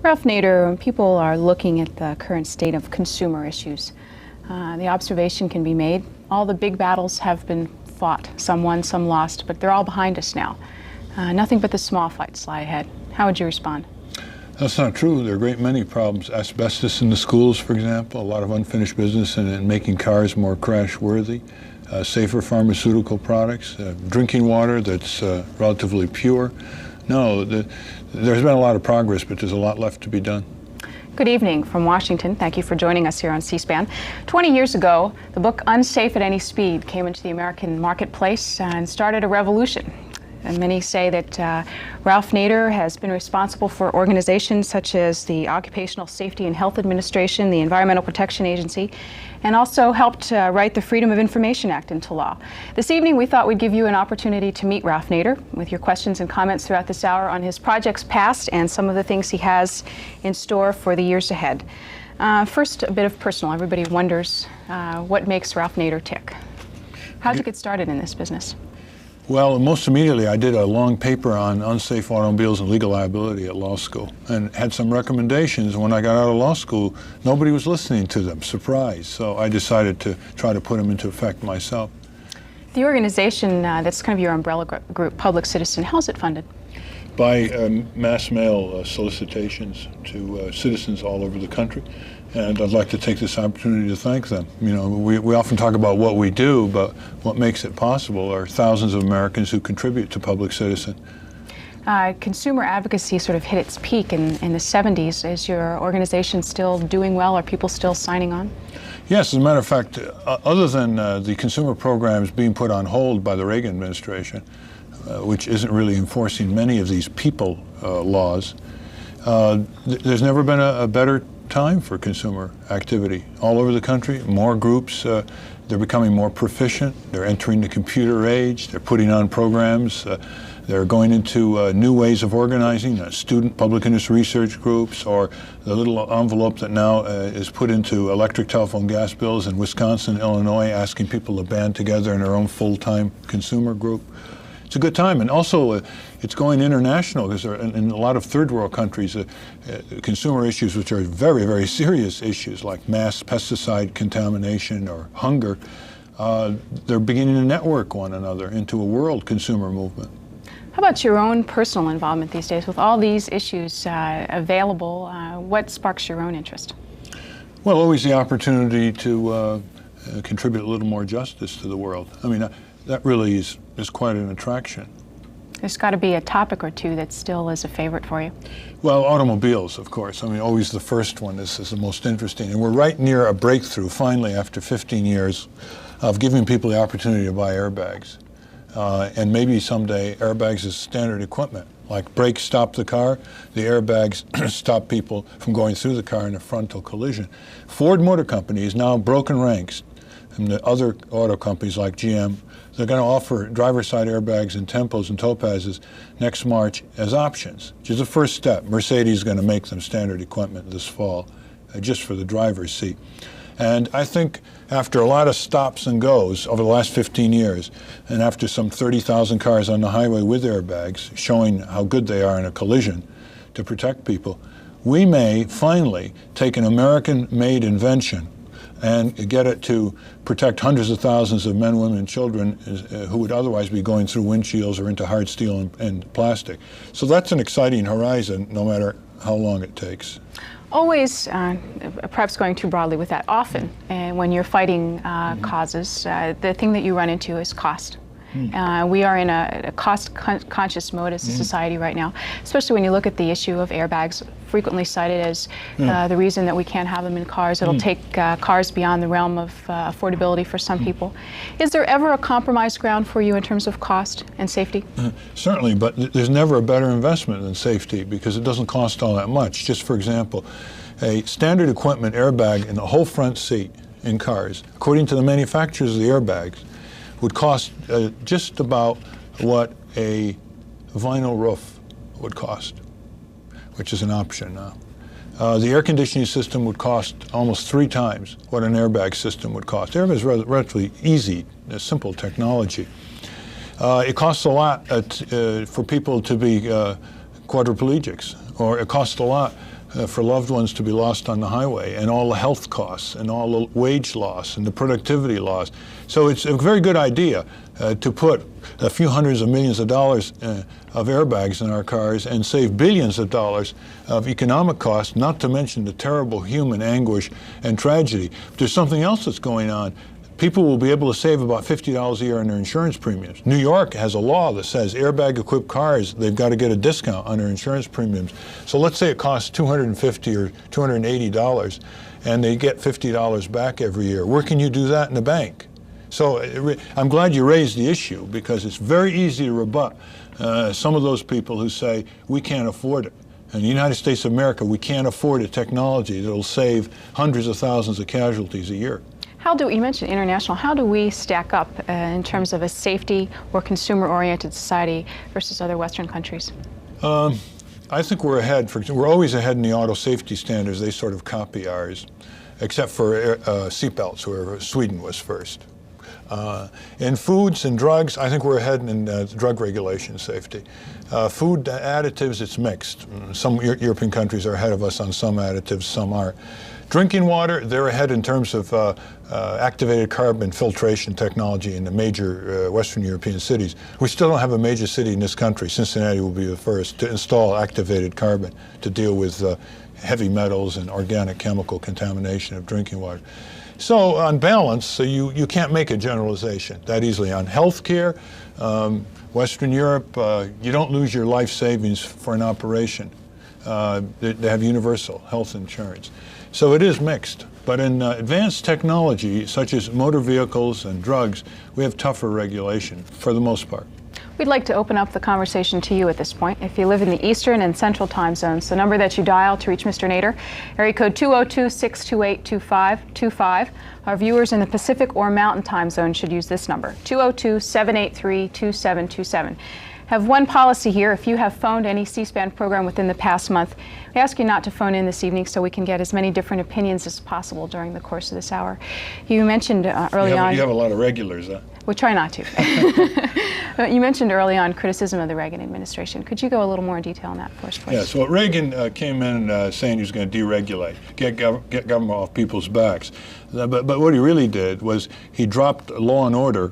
Ralph Nader, when people are looking at the current state of consumer issues, the observation can be made. All the big battles have been fought, some won, some lost, but they're all behind us now. Nothing but the small fights lie ahead. How would you respond? That's not true. There are a great many problems. Asbestos in the schools, for example, a lot of unfinished business in making cars more crash-worthy, safer pharmaceutical products, drinking water that's relatively pure. No, there's been a lot of progress, but there's a lot left to be done. Good evening from Washington. Thank you for joining us here on C-SPAN. 20 years ago, the book Unsafe at Any Speed came into the American marketplace and started a revolution. And many say that Ralph Nader has been responsible for organizations such as the Occupational Safety and Health Administration, the Environmental Protection Agency, and also helped write the Freedom of Information Act into law. This evening, we thought we'd give you an opportunity to meet Ralph Nader with your questions and comments throughout this hour on his projects past and some of the things he has in store for the years ahead. First, a bit of personal. Everybody wonders what makes Ralph Nader tick. How'd you get started in this business? Well, most immediately, I did a long paper on unsafe automobiles and legal liability at law school and had some recommendations. When I got out of law school, nobody was listening to them. Surprise. So I decided to try to put them into effect myself. The organization that's kind of your umbrella group, Public Citizen, how's it funded? By mass mail solicitations to citizens all over the country. And I'd like to take this opportunity to thank them. You know, we often talk about what we do, but what makes it possible are thousands of Americans who contribute to Public Citizen. Consumer advocacy sort of hit its peak in the 70s. Is your organization still doing well? Are people still signing on? Yes, as a matter of fact, other than the consumer programs being put on hold by the Reagan administration, which isn't really enforcing many of these people laws, there's never been a better time for consumer activity all over the country. More groups, they're becoming more proficient. They're entering the computer age. They're putting on programs. They're going into new ways of organizing, student public interest research groups, or the little envelope that now is put into electric, telephone, gas bills in Wisconsin, Illinois, asking people to band together in their own full-time consumer group. It's a good time, and also it's going international because in a lot of third world countries, consumer issues which are very, very serious issues like mass pesticide contamination or hunger, they're beginning to network one another into a world consumer movement. How about your own personal involvement these days? With all these issues available, what sparks your own interest? Well, always the opportunity to contribute a little more justice to the world. I mean, that really is quite an attraction. There's got to be a topic or two that still is a favorite for you. Well, automobiles, of course. I mean, always the first one is the most interesting. And we're right near a breakthrough, finally, after 15 years of giving people the opportunity to buy airbags. And maybe someday airbags is standard equipment. Like brakes stop the car, the airbags stop people from going through the car in a frontal collision. Ford Motor Company has now broken ranks, and the other auto companies like GM, they're going to offer driver's side airbags in Tempos and Topazes next March as options, which is the first step. Mercedes is going to make them standard equipment this fall, just for the driver's seat. And I think after a lot of stops and goes over the last 15 years, and after some 30,000 cars on the highway with airbags showing how good they are in a collision to protect people, we may finally take an American-made invention and get it to protect hundreds of thousands of men, women, and children who would otherwise be going through windshields or into hard steel and plastic. So that's an exciting horizon, no matter how long it takes. Always, perhaps going too broadly with that, often, when you're fighting causes, the thing that you run into is cost. We are in a cost-conscious mode as a society right now, especially when you look at the issue of airbags, frequently cited as the reason that we can't have them in cars. It'll take cars beyond the realm of affordability for some people. Is there ever a compromise ground for you in terms of cost and safety? Certainly, but there's never a better investment than safety because it doesn't cost all that much. Just for example, a standard equipment airbag in the whole front seat in cars, according to the manufacturers of the airbags, would cost just about what a vinyl roof would cost, which is an option now. The air conditioning system would cost almost 3 times what an airbag system would cost. Airbag is relatively easy, simple technology. It costs a lot for people to be quadriplegics, or it costs a lot for loved ones to be lost on the highway, and all the health costs, and all the wage loss, and the productivity loss. So it's a very good idea to put a few hundreds of millions of dollars of airbags in our cars and save billions of dollars of economic costs, not to mention the terrible human anguish and tragedy. There's something else that's going on. People will be able to save about $50 a year on their insurance premiums. New York has a law that says airbag-equipped cars, they've got to get a discount on their insurance premiums. So let's say it costs $250 or $280, and they get $50 back every year. Where can you do that in the bank? So I'm glad you raised the issue, because it's very easy to rebut some of those people who say, we can't afford it. In the United States of America, we can't afford a technology that will save hundreds of thousands of casualties a year. You mentioned international, how do we stack up in terms of a safety or consumer-oriented society versus other Western countries? I think we're ahead. We're always ahead in the auto safety standards. They sort of copy ours, except for seatbelts, where Sweden was first. In foods and drugs, I think we're ahead in drug regulation safety. Food additives, it's mixed. Some European countries are ahead of us on some additives, some aren't. Drinking water, they're ahead in terms of activated carbon filtration technology in the major Western European cities. We still don't have a major city in this country. Cincinnati will be the first to install activated carbon to deal with heavy metals and organic chemical contamination of drinking water. So on balance, you can't make a generalization that easily. On healthcare, Western Europe, you don't lose your life savings for an operation. They have universal health insurance. So it is mixed. But in advanced technology, such as motor vehicles and drugs, we have tougher regulation for the most part. We'd like to open up the conversation to you at this point. If you live in the Eastern and Central time zones, the number that you dial to reach Mr. Nader, area code 202-628-2525. Our viewers in the Pacific or Mountain time zone should use this number, 202-783-2727. Have one policy here. If you have phoned any C-SPAN program within the past month, we ask you not to phone in this evening so we can get as many different opinions as possible during the course of this hour. You mentioned early on... You have a lot of regulars, huh? We try not to. You mentioned early on criticism of the Reagan administration. Could you go a little more in detail on that for us, please? Yeah, so Reagan came in saying he was going to deregulate, get government off people's backs. But what he really did was he dropped law and order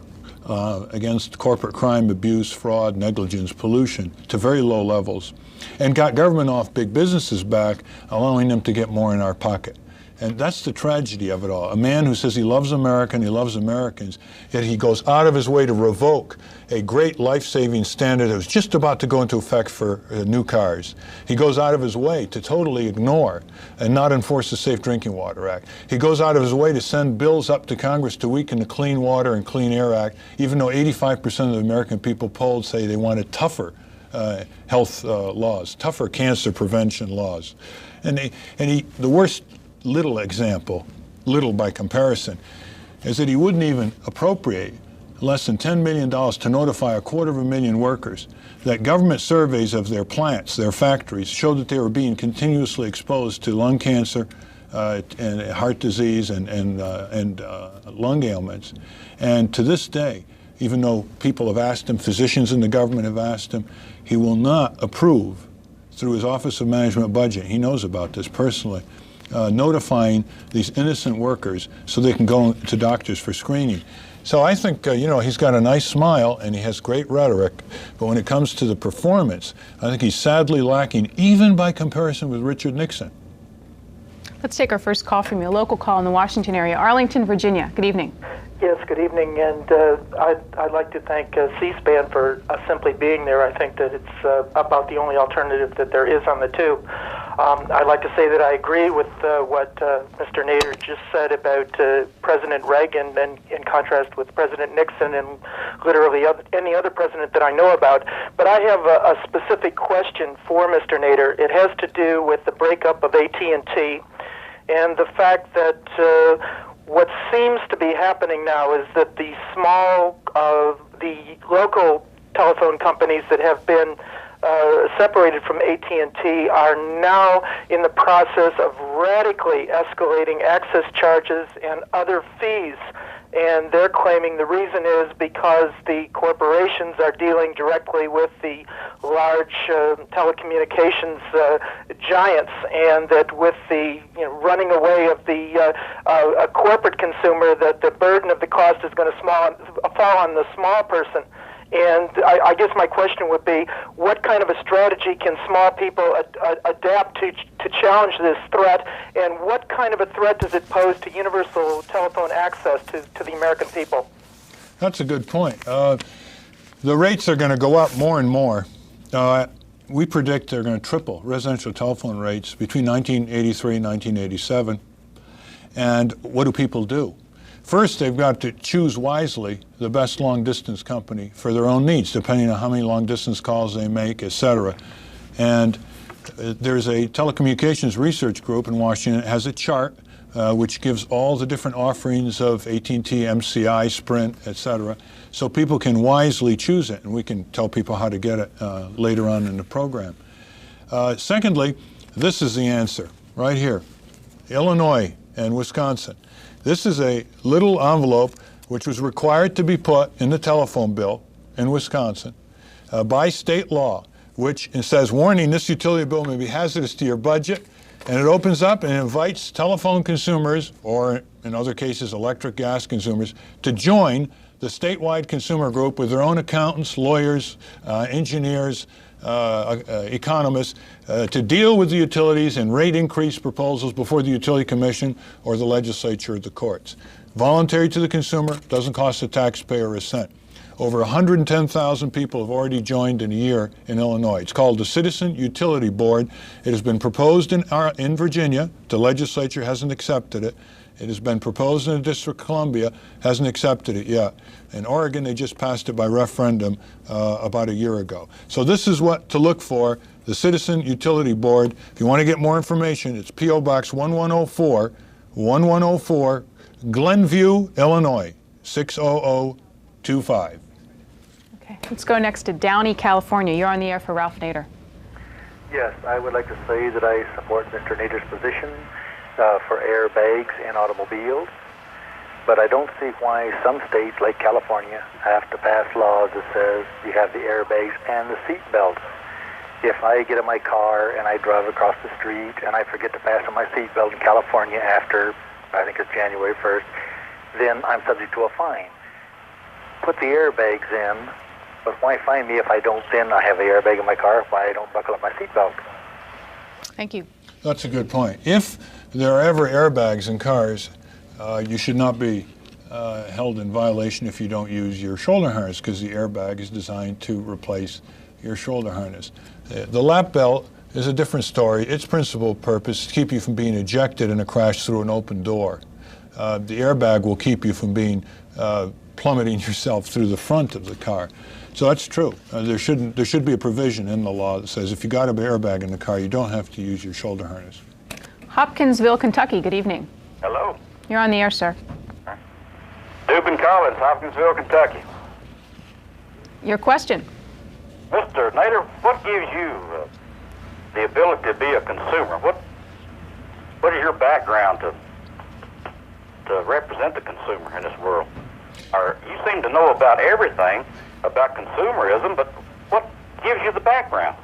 against corporate crime, abuse, fraud, negligence, pollution to very low levels, and got government off big businesses back, allowing them to get more in our pocket. And that's the tragedy of it all. A man who says he loves America and he loves Americans, yet he goes out of his way to revoke a great life-saving standard that was just about to go into effect for new cars. He goes out of his way to totally ignore and not enforce the Safe Drinking Water Act. He goes out of his way to send bills up to Congress to weaken the Clean Water and Clean Air Act, even though 85% of the American people polled say they wanted tougher health laws, tougher cancer prevention laws. And the worst little example, little by comparison, is that he wouldn't even appropriate less than $10 million to notify 250,000 workers that government surveys of their plants, their factories, showed that they were being continuously exposed to lung cancer and heart disease and lung ailments. And to this day, even though people have asked him, physicians in the government have asked him, he will not approve through his Office of Management Budget, he knows about this personally, notifying these innocent workers so they can go to doctors for screening. So I think, he's got a nice smile and he has great rhetoric, but when it comes to the performance, I think he's sadly lacking, even by comparison with Richard Nixon. Let's take our first call from you, a local call in the Washington area. Arlington, Virginia. Good evening. Yes, good evening, and I'd like to thank C-SPAN for simply being there. I think that it's about the only alternative that there is on the tube. I'd like to say that I agree with what Mr. Nader just said about President Reagan, and in contrast with President Nixon and literally any other president that I know about. But I have a specific question for Mr. Nader. It has to do with the breakup of AT&T and the fact that what seems to be happening now is that the local telephone companies that have been separated from AT&T are now in the process of radically escalating access charges and other fees. and they're claiming the reason is because the corporations are dealing directly with the large telecommunications giants, and that with the running away of the a corporate consumer, that the burden of the cost is going to fall on the small person. And I guess my question would be, what kind of a strategy can small people adapt to challenge this threat, and what kind of a threat does it pose to universal telephone access to the American people? That's a good point. The rates are going to go up more and more. We predict they're going to triple residential telephone rates between 1983 and 1987. And what do people do? First, they've got to choose wisely the best long-distance company for their own needs, depending on how many long-distance calls they make, et cetera. And there's a telecommunications research group in Washington that has a chart which gives all the different offerings of AT&T, MCI, Sprint, et cetera, so people can wisely choose it, and we can tell people how to get it later on in the program. Secondly, this is the answer right here, Illinois and Wisconsin. This is a little envelope which was required to be put in the telephone bill in Wisconsin by state law, which says, warning, this utility bill may be hazardous to your budget, and it opens up and invites telephone consumers, or in other cases electric gas consumers, to join the statewide consumer group with their own accountants, lawyers, engineers, economists, to deal with the utilities and rate increase proposals before the Utility Commission or the legislature or the courts. Voluntary to the consumer, doesn't cost the taxpayer a cent. Over 110,000 people have already joined in a year in Illinois. It's called the Citizen Utility Board. It has been proposed in Virginia. The legislature hasn't accepted it. It has been proposed in the District of Columbia, hasn't accepted it yet. In Oregon, they just passed it by referendum about a year ago. So this is what to look for, the Citizen Utility Board. If you want to get more information, it's P.O. Box 1104, Glenview, Illinois, 60025. Okay, let's go next to Downey, California. You're on the air for Ralph Nader. Yes, I would like to say that I support Mr. Nader's position for airbags in automobiles, but I don't see why some states like California have to pass laws that says you have the airbags and the seat belts. If I get in my car and I drive across the street and I forget to fasten my seat belt in California after, I think it's January 1st, then I'm subject to a fine. Put the airbags in, but why fine me if I don't then I have the airbag in my car, why I don't buckle up my seat belt? Thank you. That's a good point. If there are ever airbags in cars, you should not be held in violation if you don't use your shoulder harness, because the airbag is designed to replace your shoulder harness. The lap belt is a different story. Its principal purpose is to keep you from being ejected in a crash through an open door. The airbag will keep you from being plummeting yourself through the front of the car. So that's true. There should be a provision in the law that says if you got an airbag in the car, you don't have to use your shoulder harness. Hopkinsville, Kentucky. Good evening. Hello. You're on the air, sir. Dubin Collins, Hopkinsville, Kentucky. Your question. Mr. Nader, what gives you the ability to be a consumer? What is your background to represent the consumer in this world? Or you seem to know about everything about consumerism, but what gives you the background?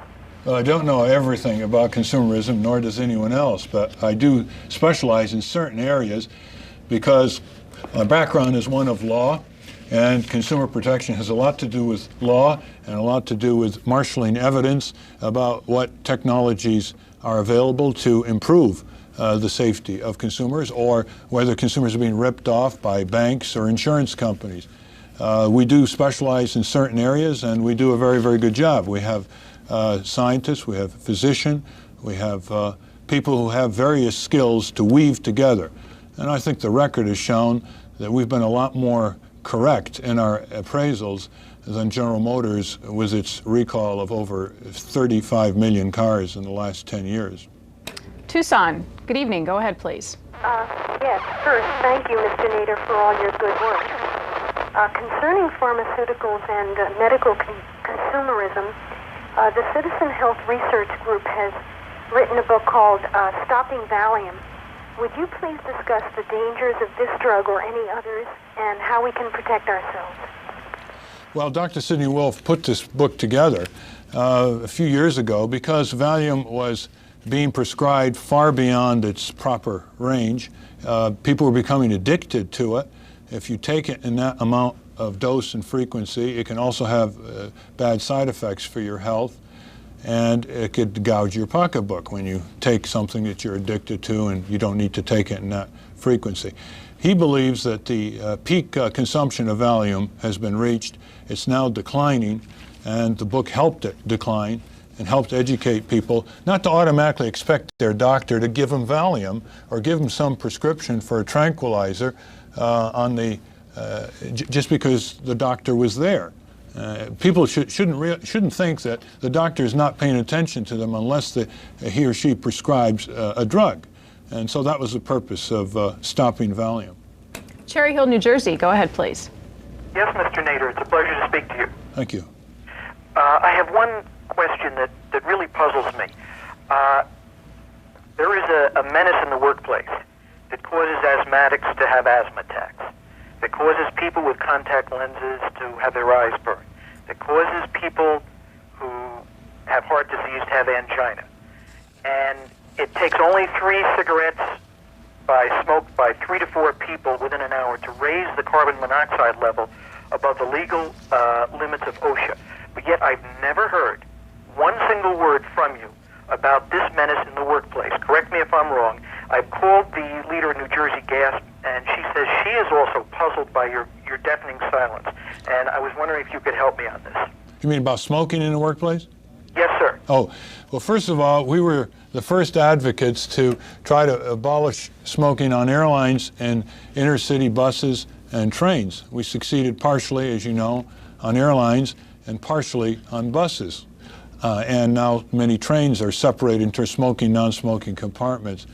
Well, I don't know everything about consumerism, nor does anyone else, but I do specialize in certain areas because my background is one of law, and consumer protection has a lot to do with law and a lot to do with marshaling evidence about what technologies are available to improve the safety of consumers, or whether consumers are being ripped off by banks or insurance companies. We do specialize in certain areas, and we do a very, very good job. We have scientists, we have physicians, we have people who have various skills to weave together. And I think the record has shown that we've been a lot more correct in our appraisals than General Motors with its recall of over 35 million cars in the last 10 years. Tucson. Good evening. Go ahead, please. Yes. First, thank you, Mr. Nader, for all your good work. Concerning pharmaceuticals and medical consumerism, the Citizen Health Research Group has written a book called Stopping Valium, would you please discuss the dangers of this drug or any others and how we can protect ourselves? Well, Dr. Sidney Wolfe put this book together a few years ago because Valium was being prescribed far beyond its proper range. People were becoming addicted to it. If you take it in that amount of dose and frequency, it can also have bad side effects for your health, and it could gouge your pocketbook when you take something that you're addicted to and you don't need to take it in that frequency. He believes that the peak consumption of Valium has been reached. It's now declining, and the book helped it decline and helped educate people not to automatically expect their doctor to give them Valium or give them some prescription for a tranquilizer just because the doctor was there. People shouldn't think that the doctor is not paying attention to them unless he or she prescribes a drug. And so that was the purpose of stopping Valium. Cherry Hill, New Jersey. Go ahead, please. Yes, Mr. Nader, it's a pleasure to speak to you. Thank you. I have one question that really puzzles me. There is a menace in the workplace that causes asthmatics to have asthma attacks, that causes people with contact lenses to have their eyes burn, that causes people who have heart disease to have angina. And it takes only 3 cigarettes smoked by 3 to 4 people within an hour to raise the carbon monoxide level above the legal limits of OSHA. But yet I've never heard one single word from you about this menace in the workplace. Correct me if I'm wrong. I've called the leader of New Jersey Gas, and she says she is also puzzled by your deafening silence. And I was wondering if you could help me on this. You mean about smoking in the workplace? Yes, sir. Oh, well, first of all, we were the first advocates to try to abolish smoking on airlines and intercity buses and trains. We succeeded partially, as you know, on airlines and partially on buses. And now many trains are separated into smoking, non-smoking compartments.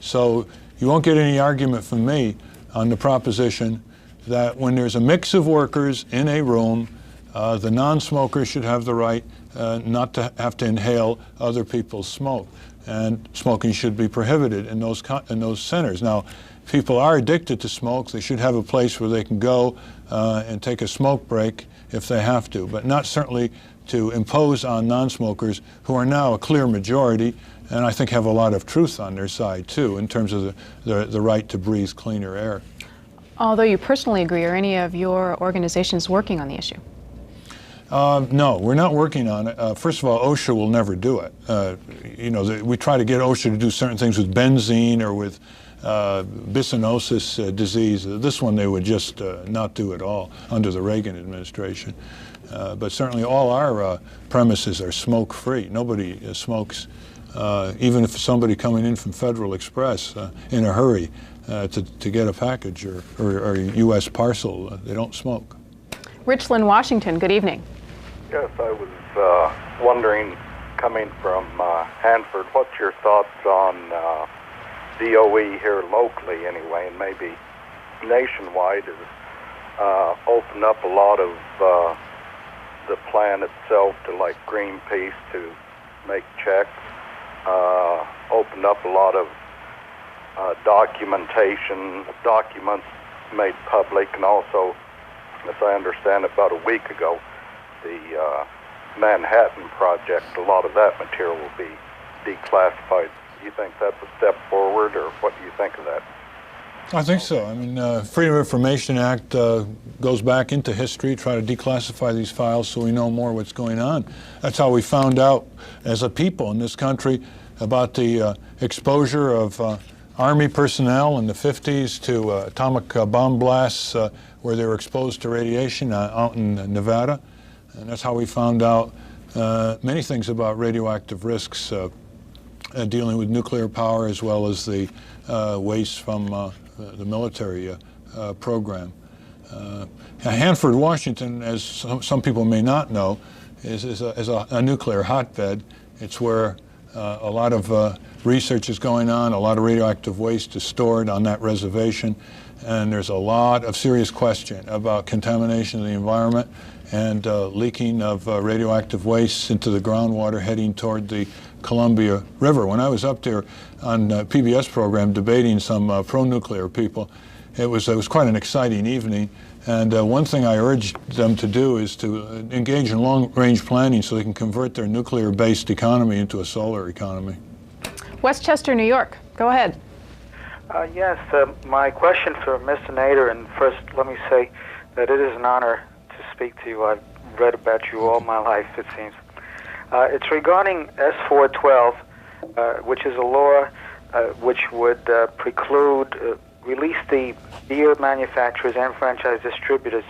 So you won't get any argument from me on the proposition that when there's a mix of workers in a room, the non-smokers should have the right not to have to inhale other people's smoke. And smoking should be prohibited in those centers. Now, people are addicted to smoke. They should have a place where they can go and take a smoke break if they have to, but not certainly to impose on non-smokers who are now a clear majority, and I think have a lot of truth on their side too in terms of the right to breathe cleaner air. Although you personally agree, are any of your organizations working on the issue? No, we're not working on it. First of all, OSHA will never do it. We try to get OSHA to do certain things with benzene or with bisonosis disease. This one they would just not do at all under the Reagan administration. But certainly all our premises are smoke-free. Nobody smokes, even if somebody coming in from Federal Express in a hurry to get a package or a U.S. parcel, they don't smoke. Richland, Washington, good evening. Yes, I was wondering, coming from Hanford, what's your thoughts on DOE here locally anyway, and maybe nationwide, has opened up a lot of the plan itself to, like Greenpeace, to make checks, opened up a lot of documents made public, and also, as I understand, about a week ago, the Manhattan Project, a lot of that material will be declassified. Do you think that's a step forward, or what do you think of that? I think so. I mean, Freedom of Information Act goes back into history, try to declassify these files so we know more what's going on. That's how we found out as a people in this country about the exposure of Army personnel in the 50s to atomic bomb blasts where they were exposed to radiation out in Nevada. And that's how we found out many things about radioactive risks dealing with nuclear power as well as the waste from the military program. Hanford, Washington, as some people may not know, is a nuclear hotbed. It's where a lot of research is going on, a lot of radioactive waste is stored on that reservation, and there's a lot of serious question about contamination of the environment and leaking of radioactive waste into the groundwater heading toward the Columbia River. When I was up there on a PBS program debating some pro-nuclear people, it was quite an exciting evening. And one thing I urged them to do is to engage in long-range planning so they can convert their nuclear-based economy into a solar economy. Westchester, New York. Go ahead. Yes, my question for Mr. Nader, and first let me say that it is an honor to speak to you. I've read about you all my life, it seems. It's regarding S412, which is a law which would preclude, release the beer manufacturers and franchise distributors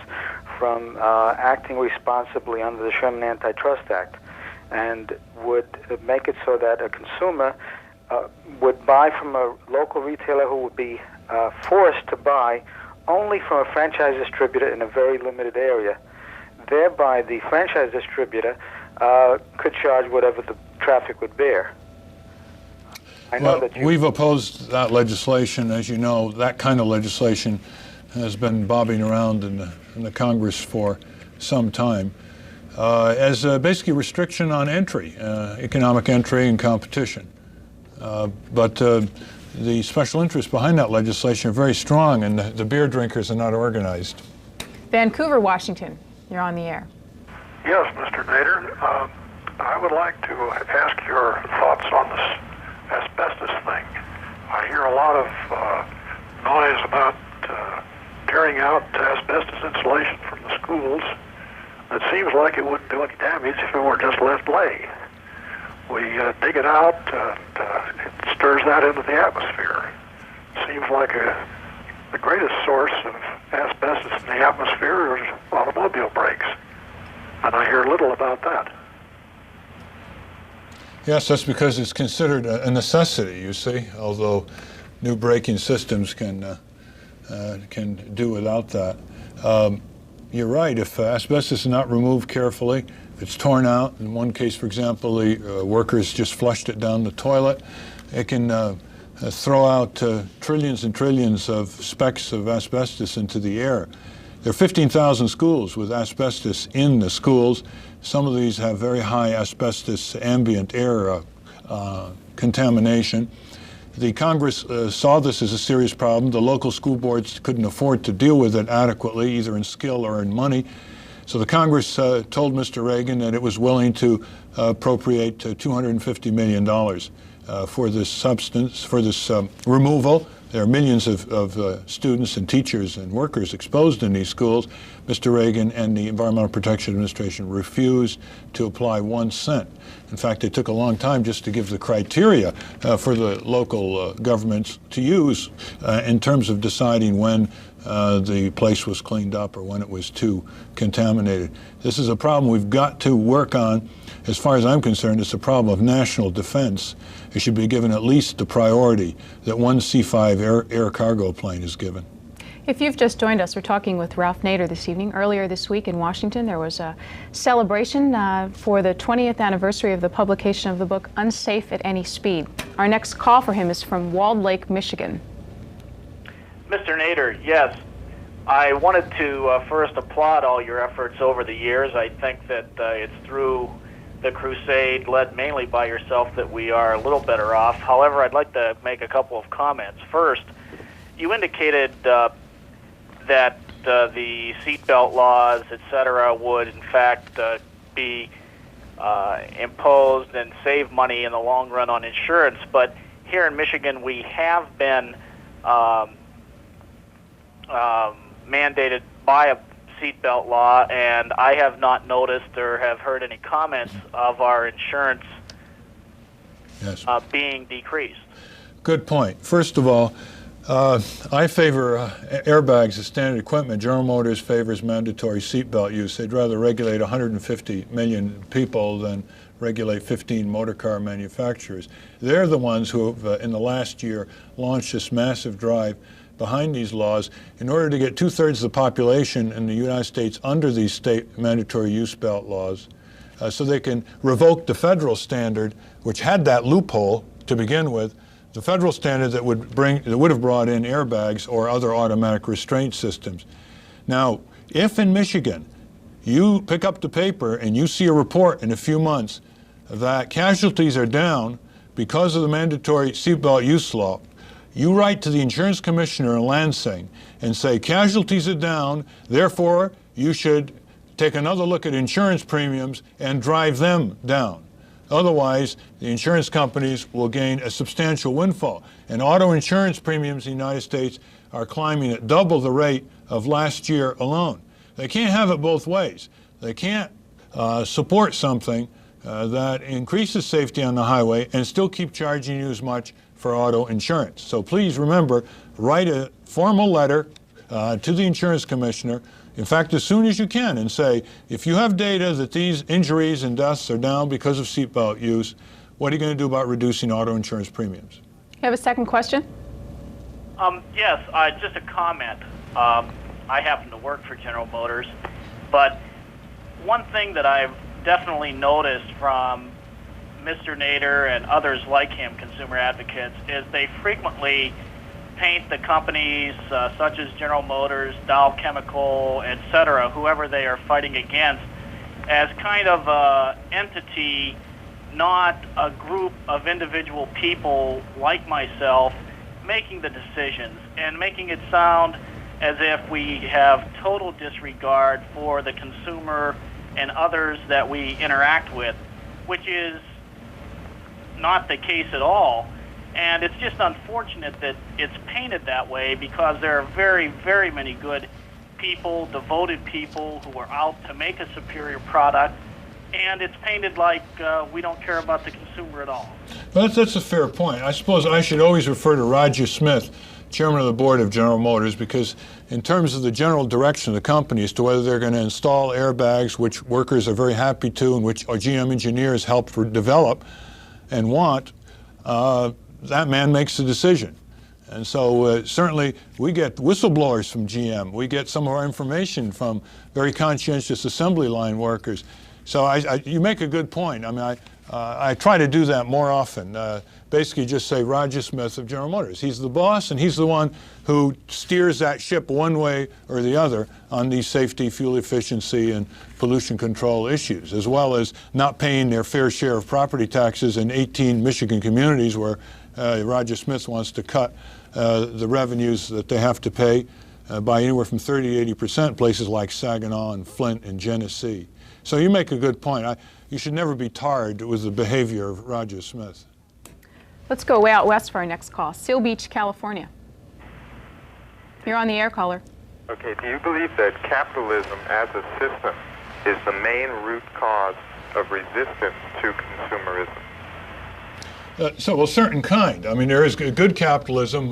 from acting responsibly under the Sherman Antitrust Act, and would make it so that a consumer would buy from a local retailer who would be forced to buy only from a franchise distributor in a very limited area. Thereby, the franchise distributor could charge whatever the traffic would bear. I know that we've opposed that legislation. As you know, that kind of legislation has been bobbing around in the Congress for some time as basically restriction on entry, economic entry and competition. But the special interests behind that legislation are very strong, and the beer drinkers are not organized. Vancouver, Washington. You're on the air. Yes, Mr. Nader. I would like to ask your thoughts on this asbestos thing. I hear a lot of noise about tearing out asbestos insulation from the schools. It seems like it wouldn't do any damage if it were just left lay. We dig it out, and it stirs that into the atmosphere. Seems like the greatest source of asbestos in the atmosphere is automobile brakes, and I hear little about that. Yes, that's because it's considered a necessity, you see, although new braking systems can do without that. You're right, if asbestos is not removed carefully, if it's torn out, in one case, for example, the workers just flushed it down the toilet, it can throw out trillions and trillions of specks of asbestos into the air. There are 15,000 schools with asbestos in the schools. Some of these have very high asbestos ambient air contamination. The Congress saw this as a serious problem. The local school boards couldn't afford to deal with it adequately, either in skill or in money. So the Congress told Mr. Reagan that it was willing to appropriate $250 million for this substance, for this removal. There are millions of students and teachers and workers exposed in these schools. Mr. Reagan and the Environmental Protection Administration refused to apply 1 cent. In fact, it took a long time just to give the criteria for the local governments to use in terms of deciding when the place was cleaned up or when it was too contaminated. This is a problem we've got to work on. As far as I'm concerned, it's a problem of national defense. It should be given at least the priority that one C-5 air cargo plane is given. If you've just joined us, we're talking with Ralph Nader this evening. Earlier this week in Washington, there was a celebration for the 20th anniversary of the publication of the book Unsafe at Any Speed. Our next call for him is from Walled Lake, Michigan. Mr. Nader, yes. I wanted to first applaud all your efforts over the years. I think that it's through the crusade led mainly by yourself that we are a little better off. However, I'd like to make a couple of comments. First, you indicated that the seatbelt laws, etc., would in fact be imposed and save money in the long run on insurance. But here in Michigan, we have been mandated by a seatbelt law, and I have not noticed or have heard any comments of our insurance being decreased. Good point. First of all, I favor airbags as standard equipment. General Motors favors mandatory seatbelt use. They'd rather regulate 150 million people than regulate 15 motor car manufacturers. They're the ones who have, in the last year, launched this massive drive behind these laws in order to get 2/3 of the population in the United States under these state mandatory use belt laws so they can revoke the federal standard, which had that loophole to begin with, the federal standard that would have brought in airbags or other automatic restraint systems. Now, if in Michigan you pick up the paper and you see a report in a few months that casualties are down because of the mandatory seatbelt use law, you write to the insurance commissioner in Lansing and say casualties are down, therefore you should take another look at insurance premiums and drive them down. Otherwise, the insurance companies will gain a substantial windfall. And auto insurance premiums in the United States are climbing at double the rate of last year alone. They can't have it both ways. They can't support something that increases safety on the highway and still keep charging you as much for auto insurance. So please remember, write a formal letter to the insurance commissioner, in fact, as soon as you can, and say, if you have data that these injuries and deaths are down because of seatbelt use, what are you going to do about reducing auto insurance premiums? You have a second question? Yes, just a comment. I happen to work for General Motors, but one thing that I've definitely noticed from Mr. Nader and others like him, consumer advocates, is they frequently paint the companies such as General Motors, Dow Chemical, etc., whoever they are fighting against, as kind of an entity, not a group of individual people like myself making the decisions, and making it sound as if we have total disregard for the consumer and others that we interact with, which is not the case at all. And it's just unfortunate that it's painted that way, because there are very, very many good people, devoted people who are out to make a superior product, and it's painted like we don't care about the consumer at all. Well, that's a fair point. I suppose I should always refer to Roger Smith, chairman of the board of General Motors, because in terms of the general direction of the company as to whether they're going to install airbags, which workers are very happy to and which our GM engineers helped develop and want, that man makes the decision. And so certainly we get whistleblowers from GM. We get some of our information from very conscientious assembly line workers. So you make a good point. I mean, I try to do that more often. Basically just say Roger Smith of General Motors. He's the boss, and he's the one who steers that ship one way or the other on these safety, fuel efficiency, and pollution control issues, as well as not paying their fair share of property taxes in 18 Michigan communities where Roger Smith wants to cut the revenues that they have to pay by anywhere from 30 to 80%, places like Saginaw and Flint and Genesee. So you make a good point. You should never be tarred with the behavior of Roger Smith. Let's go way out west for our next call. Seal Beach, California. You're on the air, caller. Okay, do you believe that capitalism as a system is the main root cause of resistance to consumerism? So a certain kind. I mean, there is good capitalism,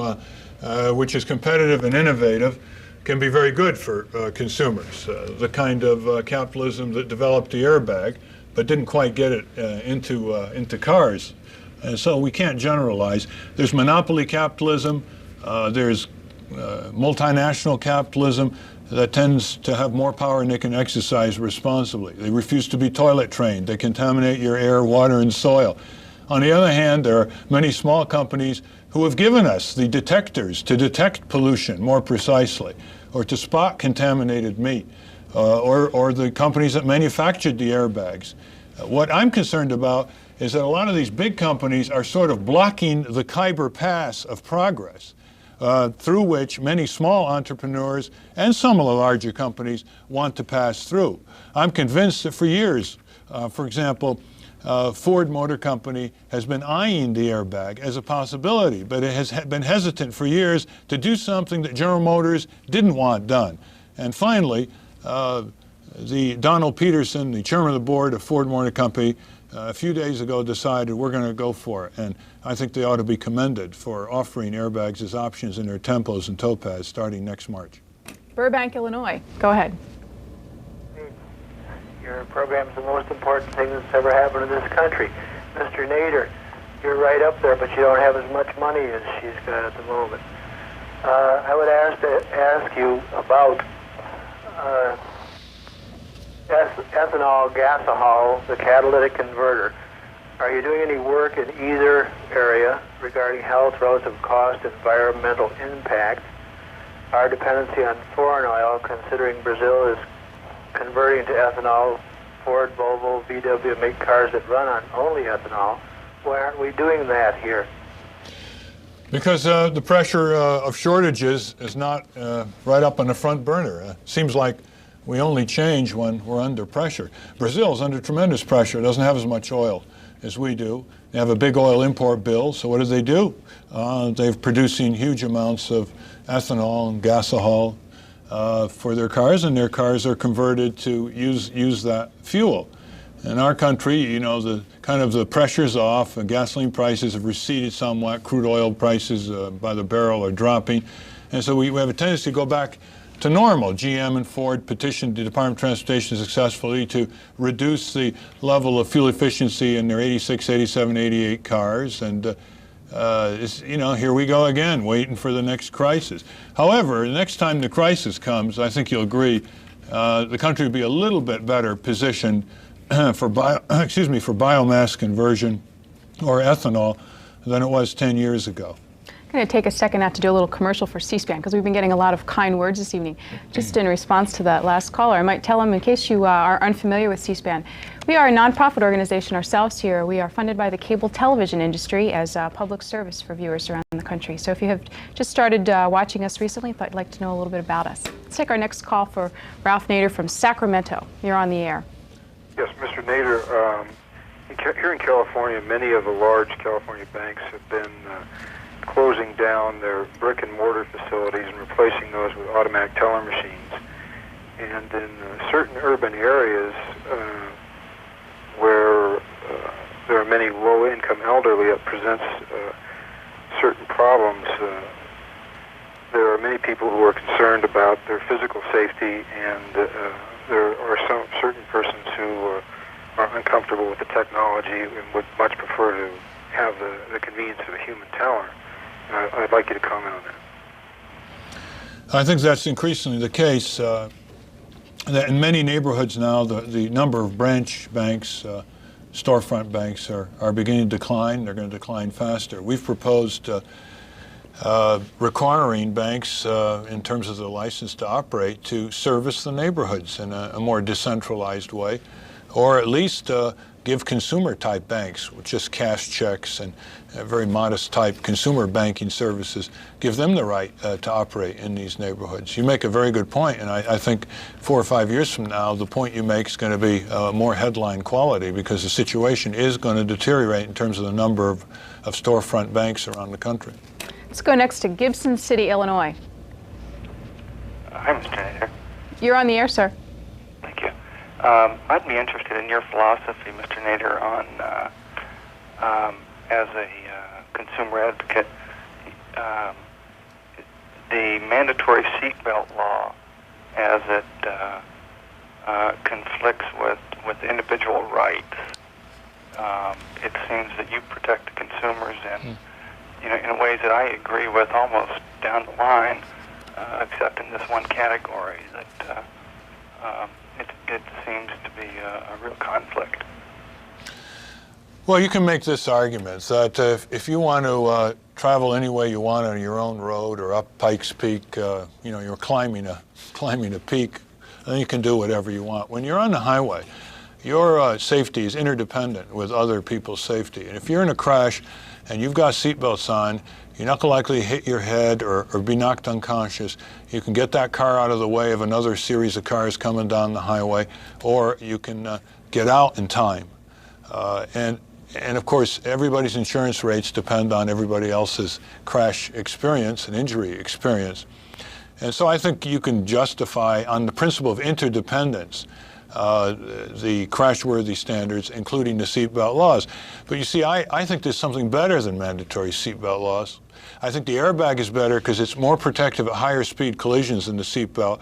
which is competitive and innovative, can be very good for consumers. The kind of capitalism that developed the airbag, but didn't quite get it into cars. And so we can't generalize. There's monopoly capitalism. There's multinational capitalism that tends to have more power and they can exercise responsibly. They refuse to be toilet trained. They contaminate your air, water, and soil. On the other hand, there are many small companies who have given us the detectors to detect pollution more precisely, or to spot contaminated meat, or the companies that manufactured the airbags. What I'm concerned about is that a lot of these big companies are sort of blocking the Khyber Pass of progress, through which many small entrepreneurs and some of the larger companies want to pass through. I'm convinced that for years, for example, Ford Motor Company has been eyeing the airbag as a possibility, but it has been hesitant for years to do something that General Motors didn't want done. And finally, the Donald Peterson, the chairman of the board of Ford Motor Company, a few days ago decided we're going to go for it. And I think they ought to be commended for offering airbags as options in their Tempos and Topaz starting next March. Burbank, Illinois. Go ahead. Your program is the most important thing that's ever happened in this country. Mr. Nader, you're right up there, but you don't have as much money as she's got at the moment. I would ask you about ethanol, gasohol, the catalytic converter. Are you doing any work in either area regarding health, relative cost, environmental impact, our dependency on foreign oil, considering Brazil is converting to ethanol Ford, Volvo, VW make cars that run on only ethanol. Why aren't we doing that here? Because the pressure of shortages is not right up on the front burner. Seems like we only change when we're under pressure. Brazil's under tremendous pressure. It doesn't have as much oil as we do. They have a big oil import bill, so what do? They're producing huge amounts of ethanol and gasohol for their cars, and their cars are converted to use that fuel. In our country, you know, the pressure's off, and gasoline prices have receded somewhat, crude oil prices by the barrel are dropping, and so we have a tendency to go back to normal. GM and Ford petitioned the Department of Transportation successfully to reduce the level of fuel efficiency in their 86, 87, 88 cars, and you know, here we go again, waiting for the next crisis. However, the next time the crisis comes, I think you'll agree, the country will be a little bit better positioned for biomass conversion or ethanol than it was 10 years ago. I'm going to take a second now to do a little commercial for C-SPAN because we've been getting a lot of kind words this evening. Just in response to that last caller, I might tell them, in case you are unfamiliar with C-SPAN, we are a nonprofit organization ourselves here. We are funded by the cable television industry as a public service for viewers around the country. So if you have just started watching us recently, thought you'd like to know a little bit about us. Let's take our next call for Ralph Nader from Sacramento. You're on the air. Yes, Mr. Nader, here in California, many of the large California banks have been closing down their brick and mortar facilities and replacing those with automatic teller machines. And in certain urban areas where there are many low-income elderly, it presents certain problems. There are many people who are concerned about their physical safety, and there are some certain persons who are uncomfortable with the technology and would much prefer to have the convenience of a human teller. I'd like you to comment on that. I think that's increasingly the case. That in many neighborhoods now, the number of branch banks, storefront banks are beginning to decline. They're going to decline faster. We've proposed requiring banks, in terms of the license to operate, to service the neighborhoods in a more decentralized way, or at least give consumer-type banks with just cash checks and very modest-type consumer banking services, give them the right to operate in these neighborhoods. You make a very good point, and I think 4 or 5 years from now, the point you make is going to be more headline quality, because the situation is going to deteriorate in terms of the number of storefront banks around the country. Let's go next to Gibson City, Illinois. Hi, Mr. Nader. You're on the air, sir. Thank you. I'd be interested in your philosophy, Mr. Nader, on, as a consumer advocate, the mandatory seatbelt law, as it conflicts with individual rights. It seems that you protect the consumers in ways that I agree with almost down the line, except in this one category that it seems to be a real conflict. Well, you can make this argument that if you want to travel any way you want on your own road or up Pikes Peak, you're climbing a peak, then you can do whatever you want. When you're on the highway, your safety is interdependent with other people's safety. And if you're in a crash and you've got seatbelts on, you're not likely to hit your head or be knocked unconscious. You can get that car out of the way of another series of cars coming down the highway, or you can get out in time. And of course, everybody's insurance rates depend on everybody else's crash experience and injury experience. And so I think you can justify, on the principle of interdependence, the crash-worthy standards, including the seatbelt laws. But you see, I think there's something better than mandatory seatbelt laws. I think the airbag is better because it's more protective at higher speed collisions than the seatbelt.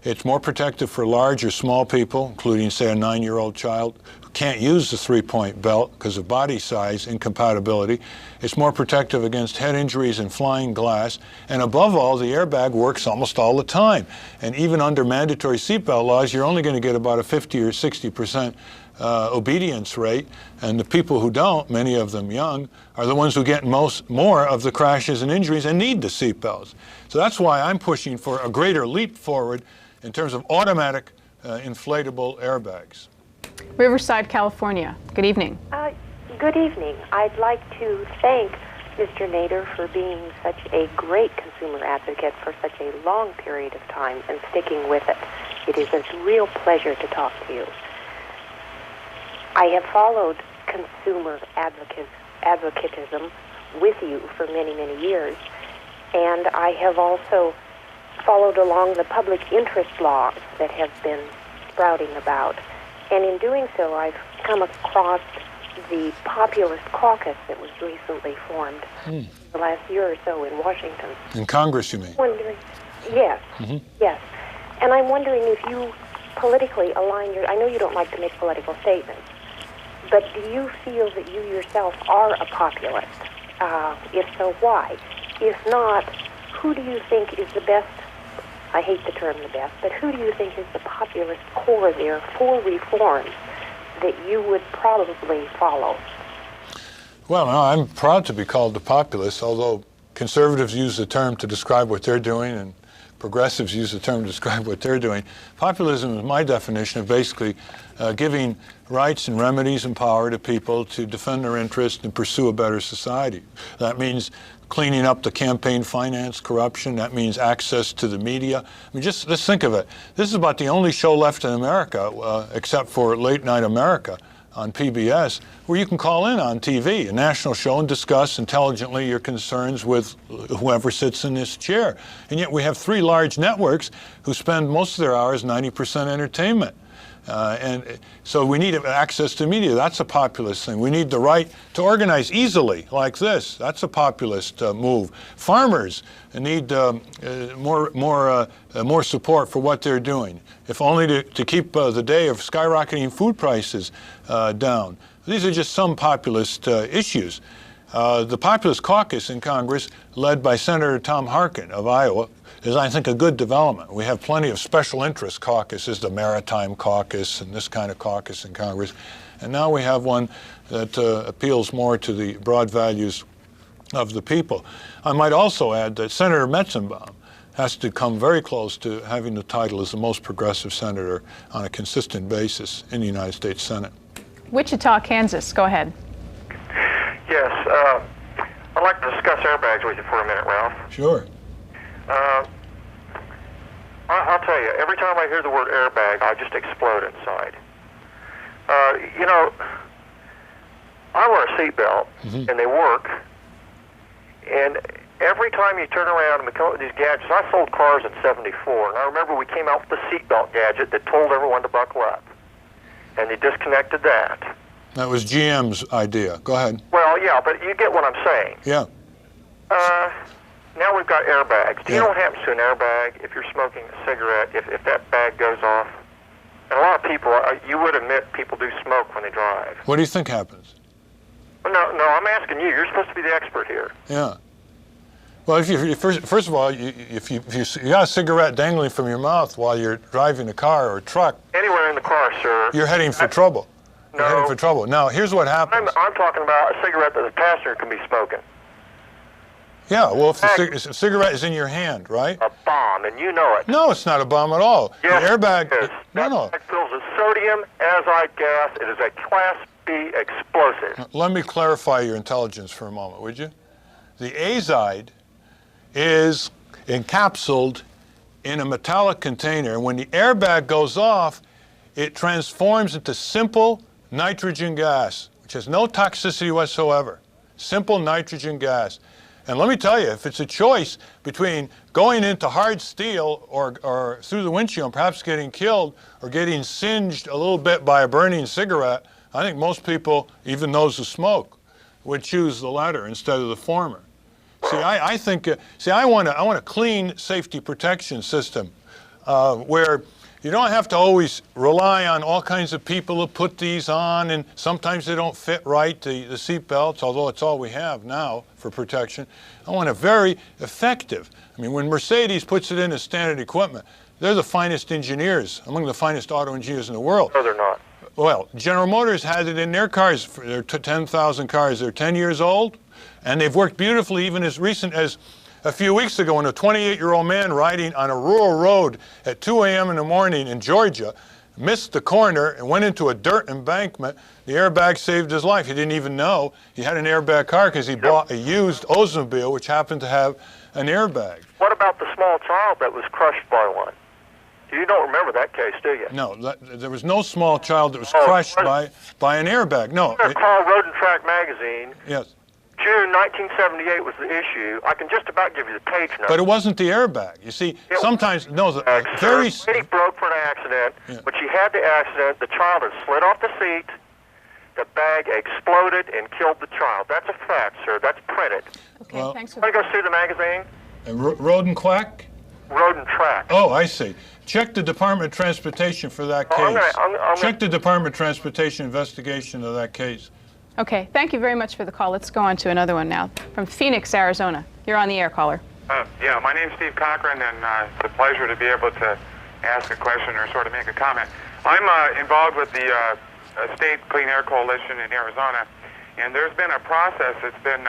It's more protective for large or small people, including, say, a 9-year-old child who can't use the 3-point belt because of body size incompatibility. It's more protective against head injuries and flying glass. And above all, the airbag works almost all the time. And even under mandatory seatbelt laws, you're only going to get about a 50 or 60% obedience rate. And the people who don't, many of them young, are the ones who get more of the crashes and injuries and need the seatbelts. So that's why I'm pushing for a greater leap forward in terms of automatic inflatable airbags. Riverside, California. Good evening. Good evening. I'd like to thank Mr. Nader for being such a great consumer advocate for such a long period of time and sticking with it. It is a real pleasure to talk to you. I have followed consumer advocatism with you for many, many years, and I have also followed along the public interest laws that have been sprouting about. And in doing so, I've come across the populist caucus that was recently formed the last year or so in Washington. In Congress, you mean? Yes, yes. And I'm wondering if you politically align I know you don't like to make political statements, but do you feel that you yourself are a populist? If so, why? If not, who do you think is the best, I hate the term the best, but who do you think is the populist core there for reforms that you would probably follow? Well, no, I'm proud to be called a populist, although conservatives use the term to describe what they're doing and progressives use the term to describe what they're doing. Populism is my definition of basically giving rights and remedies and power to people to defend their interests and pursue a better society. That means cleaning up the campaign finance corruption. That means access to the media. I mean, just think of it. This is about the only show left in America, except for Late Night America on PBS, where you can call in on TV, a national show, and discuss intelligently your concerns with whoever sits in this chair. And yet we have 3 large networks who spend most of their hours 90% entertainment. And so we need access to media. That's a populist thing. We need the right to organize easily, like this. That's a populist move. Farmers need more support for what they're doing, if only to keep the day of skyrocketing food prices down. These are just some populist issues. The Populist Caucus in Congress, led by Senator Tom Harkin of Iowa, is, I think, a good development. We have plenty of special interest caucuses, the Maritime Caucus and this kind of caucus in Congress. And now we have one that appeals more to the broad values of the people. I might also add that Senator Metzenbaum has to come very close to having the title as the most progressive senator on a consistent basis in the United States Senate. Wichita, Kansas. Go ahead. Yes, I'd like to discuss airbags with you for a minute, Ralph. Sure. I'll tell you, every time I hear the word airbag, I just explode inside. You know, I wear a seatbelt, and they work, and every time you turn around and come up with these gadgets, I sold cars in '74, and I remember we came out with the seatbelt gadget that told everyone to buckle up, and they disconnected that. That was GM's idea. Go ahead. Well, yeah, but you get what I'm saying. Yeah. Now we've got airbags. Do you know what happens to an airbag if you're smoking a cigarette, if that bag goes off? And a lot of people, you would admit people do smoke when they drive. What do you think happens? Well, no, I'm asking you. You're supposed to be the expert here. Yeah. Well, first of all, if you got a cigarette dangling from your mouth while you're driving a car or a truck, anywhere in the car, sir, you're heading for trouble. No. You're heading for trouble. Now, here's what happens. I'm talking about a cigarette that the passenger can be smoking. Yeah, well, if the cigarette is in your hand, right? A bomb, and you know it. No, it's not a bomb at all. Yes, the airbag. It is. No. It fills with sodium, azide gas. It is a Class B explosive. Let me clarify your intelligence for a moment, would you? The azide is encapsulated in a metallic container, and when the airbag goes off, it transforms into simple nitrogen gas, which has no toxicity whatsoever. Simple nitrogen gas. And let me tell you, if it's a choice between going into hard steel or through the windshield, perhaps getting killed or getting singed a little bit by a burning cigarette, I think most people, even those who smoke, would choose the latter instead of the former. See, I want a clean safety protection system where you don't have to always rely on all kinds of people to put these on, and sometimes they don't fit right, the seat belts, although it's all we have now for protection. I want a very effective. I mean, when Mercedes puts it in as standard equipment, they're the finest engineers, among the finest auto engineers in the world. No, they're not. Well, General Motors had it in their cars, their 10,000 cars. They're 10 years old, and they've worked beautifully even as recent as a few weeks ago, when a 28-year-old man riding on a rural road at 2 a.m. in the morning in Georgia missed the corner and went into a dirt embankment. The airbag saved his life. He didn't even know he had an airbag car because he bought a used Oldsmobile which happened to have an airbag. What about the small child that was crushed by one? You don't remember that case, do you? No, there was no small child that was crushed by an airbag. No. Called Road and Track magazine. Yes. June 1978 was the issue. I can just about give you the page number. But it wasn't the airbag. You see, sometimes, no, the very... The lady broke for an accident. When she had the accident, the child had slid off the seat, the bag exploded and killed the child. That's a fact, sir. That's printed. Okay, well, thanks for that. Want to go see the magazine? Road and Quack? Road and Track. Oh, I see. Check the Department of Transportation for that case. Check the Department of Transportation investigation of that case. Okay, thank you very much for the call. Let's go on to another one now. From Phoenix, Arizona. You're on the air, caller. Yeah, my name's Steve Cochran, and it's a pleasure to be able to ask a question or sort of make a comment. I'm involved with the State Clean Air Coalition in Arizona, and there's been a process that's been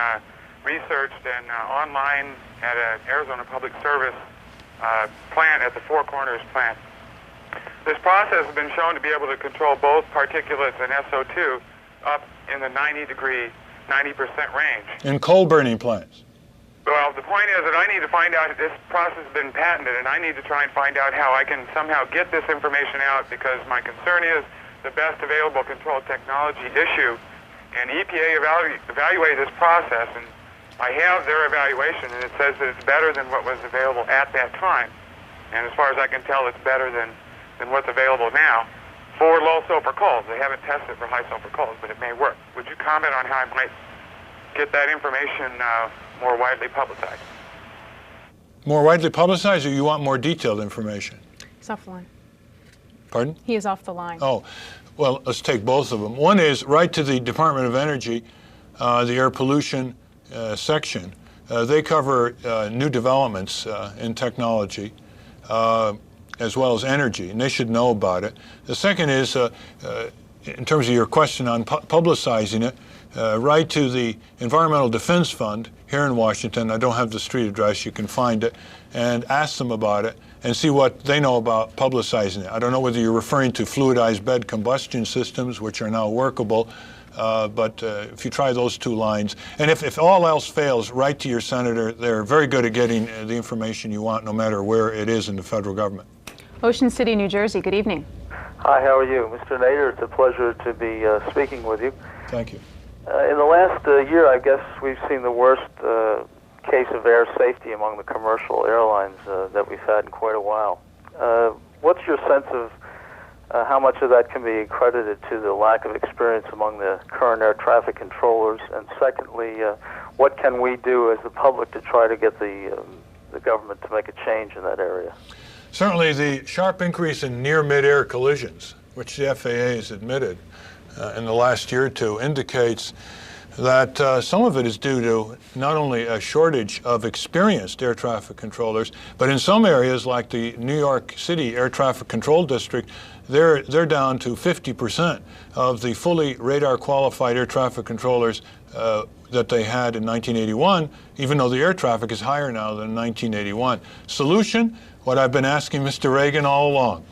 researched and online at an Arizona Public Service plant at the Four Corners plant. This process has been shown to be able to control both particulates and SO2 up in the 90% range. In coal burning plants? Well, the point is that I need to find out if this process has been patented, and I need to try and find out how I can somehow get this information out, because my concern is the best available control technology issue. And EPA evaluated this process, and I have their evaluation, and it says that it's better than what was available at that time. And as far as I can tell, it's better than what's available now for low sulfur coals. They haven't tested for high sulfur coals, but it may work. Would you comment on how I might get that information more widely publicized? More widely publicized, or you want more detailed information? He's off the line. Pardon? He is off the line. Oh, well, let's take both of them. One is right to the Department of Energy, the air pollution section. They cover new developments in technology, as well as energy, and they should know about it. The second is, in terms of your question on publicizing it, write to the Environmental Defense Fund here in Washington. I don't have the street address, you can find it, and ask them about it and see what they know about publicizing it. I don't know whether you're referring to fluidized bed combustion systems, which are now workable, but if you try those two lines, and if all else fails, write to your senator. They're very good at getting the information you want, no matter where it is in the federal government. Ocean City, New Jersey, good evening. Hi, how are you? Mr. Nader, it's a pleasure to be speaking with you. Thank you. In the last year, I guess we've seen the worst case of air safety among the commercial airlines that we've had in quite a while. What's your sense of how much of that can be credited to the lack of experience among the current air traffic controllers? And secondly, what can we do as the public to try to get the government to make a change in that area? Certainly the sharp increase in near mid-air collisions, which the FAA has admitted in the last year or two, indicates that some of it is due to not only a shortage of experienced air traffic controllers, but in some areas like the New York City Air Traffic Control District, they're down to 50% of the fully radar qualified air traffic controllers that they had in 1981, even though the air traffic is higher now than 1981. Solution? What I've been asking Mr. Reagan all along.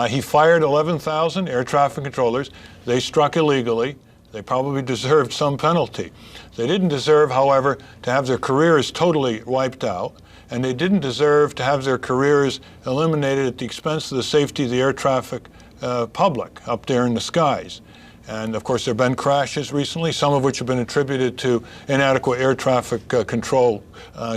He fired 11,000 air traffic controllers. They struck illegally. They probably deserved some penalty. They didn't deserve, however, to have their careers totally wiped out, and they didn't deserve to have their careers eliminated at the expense of the safety of the air traffic public up there in the skies. And of course, there have been crashes recently, some of which have been attributed to inadequate air traffic control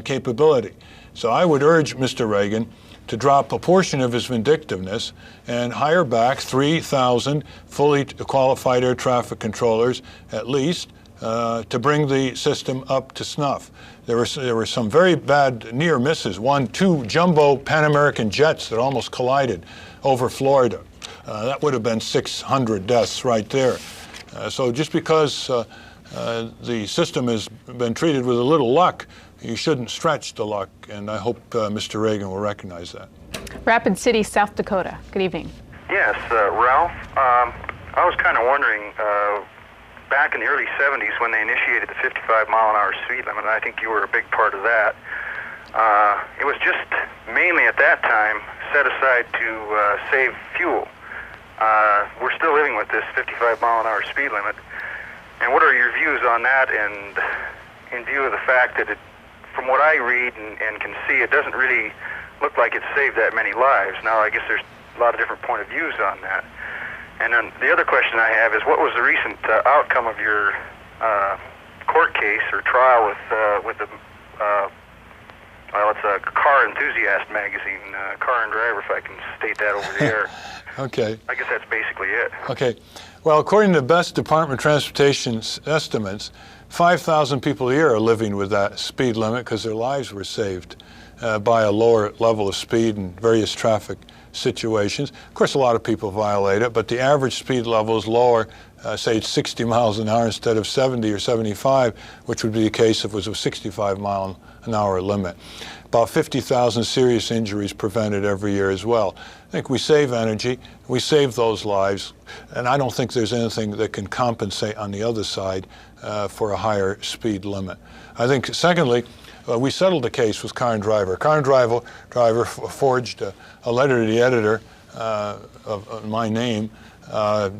capability. So I would urge Mr. Reagan to drop a portion of his vindictiveness and hire back 3,000 fully qualified air traffic controllers, at least, to bring the system up to snuff. There were some very bad near misses. Two jumbo Pan American jets that almost collided over Florida. That would have been 600 deaths right there. So just because the system has been treated with a little luck, you shouldn't stretch the luck, and I hope Mr. Reagan will recognize that. Rapid City, South Dakota. Good evening. Yes, Ralph. I was kind of wondering, back in the early 70s when they initiated the 55-mile-an-hour speed limit, and I think you were a big part of that, it was just mainly at that time set aside to save fuel. we're still living with this 55-mile-an-hour speed limit. And what are your views on that, and in view of the fact that from what I read and can see, it doesn't really look like it's saved that many lives. Now, I guess there's a lot of different point of views on that. And then the other question I have is, what was the recent outcome of your court case or trial with the well, it's a Car Enthusiast magazine, Car and Driver, if I can state that over the air. Okay. I guess that's basically it. Okay. Well, according to the best Department of Transportation estimates, 5,000 people a year are living with that speed limit because their lives were saved by a lower level of speed in various traffic situations. Of course, a lot of people violate it, but the average speed level is lower, say it's 60 miles an hour instead of 70 or 75, which would be the case if it was a 65-mile-an-hour limit. About 50,000 serious injuries prevented every year as well. I think we save energy, we save those lives, and I don't think there's anything that can compensate on the other side for a higher speed limit. I think, secondly, we settled the case with Car and Driver. Car and Driver forged a letter to the editor of my name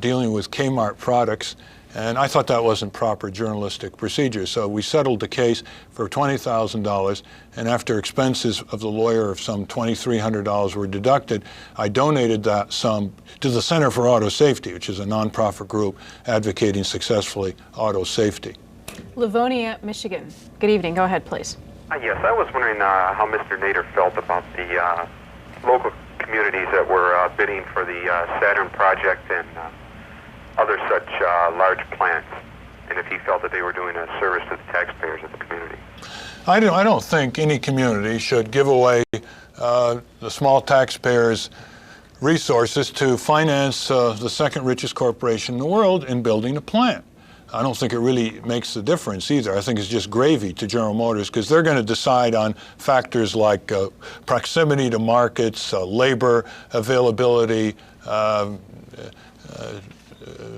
dealing with Kmart products, and I thought that wasn't proper journalistic procedure. So we settled the case for $20,000, and after expenses of the lawyer of some $2,300 were deducted, I donated that sum to the Center for Auto Safety, which is a nonprofit group advocating successfully auto safety. Livonia, Michigan. Good evening. Go ahead, please. Yes, I was wondering how Mr. Nader felt about the local communities that were bidding for the Saturn project and other such large plants, and if he felt that they were doing a service to the taxpayers of the community. I don't think any community should give away the small taxpayers' resources to finance the second richest corporation in the world in building a plant. I don't think it really makes a difference either. I think it's just gravy to General Motors because they're going to decide on factors like proximity to markets, labor availability,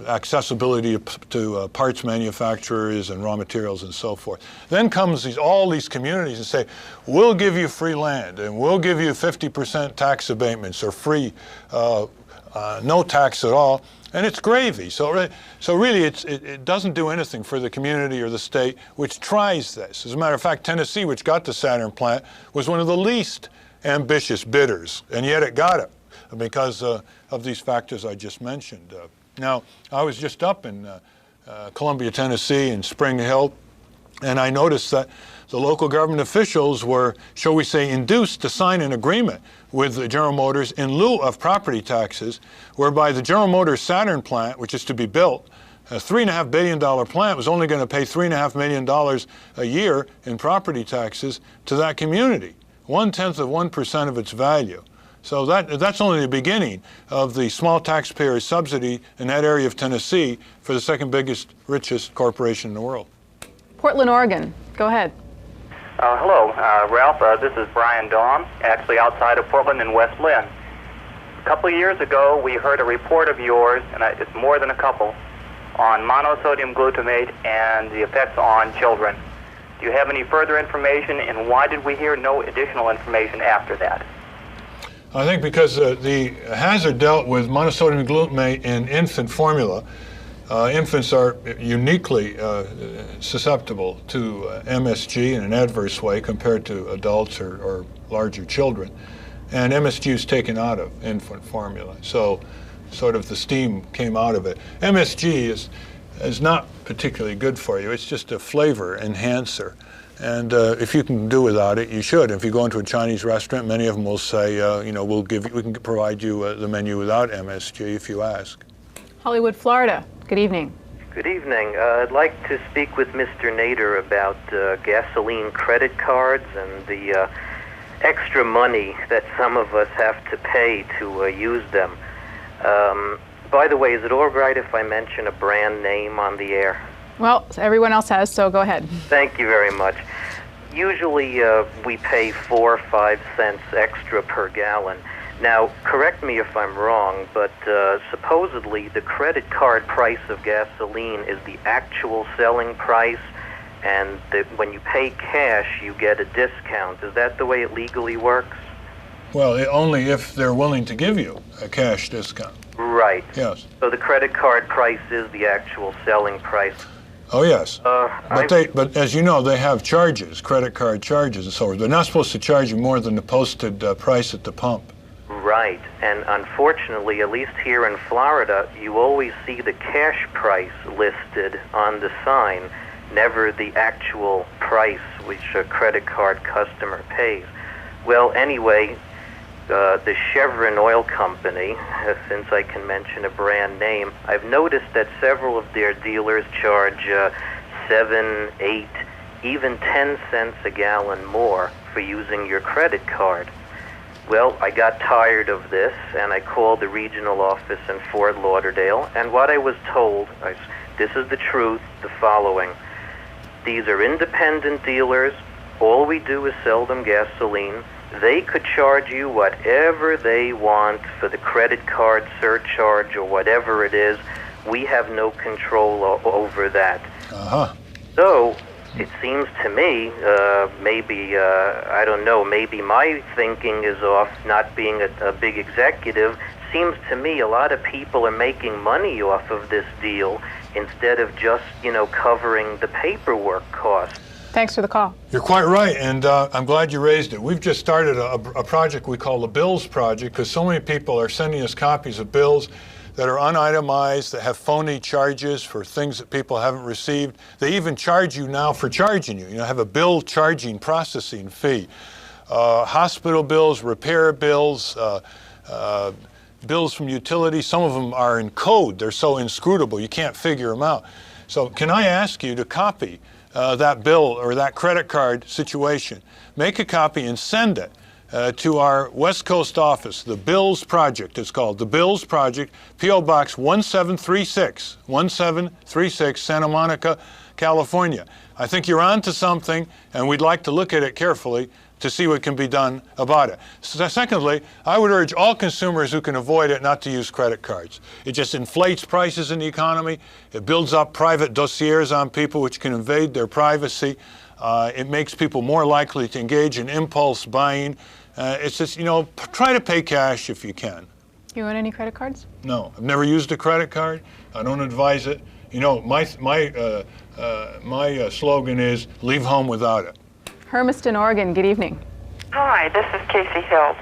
accessibility to parts manufacturers and raw materials and so forth. Then comes all these communities and say, we'll give you free land and we'll give you 50% tax abatements or free, no tax at all. And it's gravy. So really, it doesn't do anything for the community or the state which tries this. As a matter of fact, Tennessee, which got the Saturn plant, was one of the least ambitious bidders, and yet it got it because of these factors I just mentioned. Now, I was just up in Columbia, Tennessee, in Spring Hill, and I noticed that the local government officials were, shall we say, induced to sign an agreement with the General Motors in lieu of property taxes, whereby the General Motors Saturn plant, which is to be built, a $3.5 billion plant, was only going to pay $3.5 million a year in property taxes to that community, 0.1% of its value. So that's only the beginning of the small taxpayer subsidy in that area of Tennessee for the second biggest, richest corporation in the world. Portland, Oregon. Go ahead. Hello, Ralph. This is Brian Dawn, actually outside of Portland in West Lynn. A couple of years ago, we heard a report of yours, and it's more than a couple, on monosodium glutamate and the effects on children. Do you have any further information, and why did we hear no additional information after that? I think because the hazard dealt with monosodium glutamate in infant formula. Infants are uniquely susceptible to MSG in an adverse way compared to adults or larger children. And MSG is taken out of infant formula. So sort of the steam came out of it. MSG is not particularly good for you. It's just a flavor enhancer. And if you can do without it, you should. If you go into a Chinese restaurant, many of them will say, we can provide you the menu without MSG if you ask. Hollywood, Florida. Good evening. Good evening. I'd like to speak with Mr. Nader about gasoline credit cards and the extra money that some of us have to pay to use them. By the way, is it all right if I mention a brand name on the air? Well, everyone else has, so go ahead. Thank you very much. Usually we pay 4 or 5 cents extra per gallon. Now, correct me if I'm wrong, but supposedly the credit card price of gasoline is the actual selling price, and when you pay cash, you get a discount. Is that the way it legally works? Well, only if they're willing to give you a cash discount. Right. Yes. So the credit card price is the actual selling price. Oh, yes. But as you know, they have charges, credit card charges and so forth. They're not supposed to charge you more than the posted price at the pump. Right. And unfortunately, at least here in Florida, you always see the cash price listed on the sign, never the actual price which a credit card customer pays. Well, anyway, the Chevron Oil Company, since I can mention a brand name, I've noticed that several of their dealers charge 7, 8, even 10 cents a gallon more for using your credit card. Well, I got tired of this, and I called the regional office in Fort Lauderdale, and what I was told, this is the truth, the following. These are independent dealers. All we do is sell them gasoline. They could charge you whatever they want for the credit card surcharge or whatever it is. We have no control over that. So it seems to me, I don't know, maybe my thinking is off, not being a big executive. Seems to me a lot of people are making money off of this deal instead of just, covering the paperwork costs. Thanks for the call. You're quite right, and I'm glad you raised it. We've just started a project we call the Bills Project, because so many people are sending us copies of bills that are unitemized, that have phony charges for things that people haven't received. They even charge you now for charging you. Have a bill charging processing fee. Hospital bills, repair bills, bills from utilities, some of them are in code. They're so inscrutable, you can't figure them out. So can I ask you to copy that bill or that credit card situation? Make a copy and send it to our West Coast office. The Bills Project is called. The Bills Project, P.O. Box 1736, Santa Monica, California. I think you're on to something, and we'd like to look at it carefully to see what can be done about it. Secondly, I would urge all consumers who can avoid it not to use credit cards. It just inflates prices in the economy. It builds up private dossiers on people which can invade their privacy. It makes people more likely to engage in impulse buying. It's just, try to pay cash if you can. You own any credit cards? No, I've never used a credit card. I don't advise it. My slogan is leave home without it. Hermiston, Oregon, good evening. Hi, this is Casey Hill,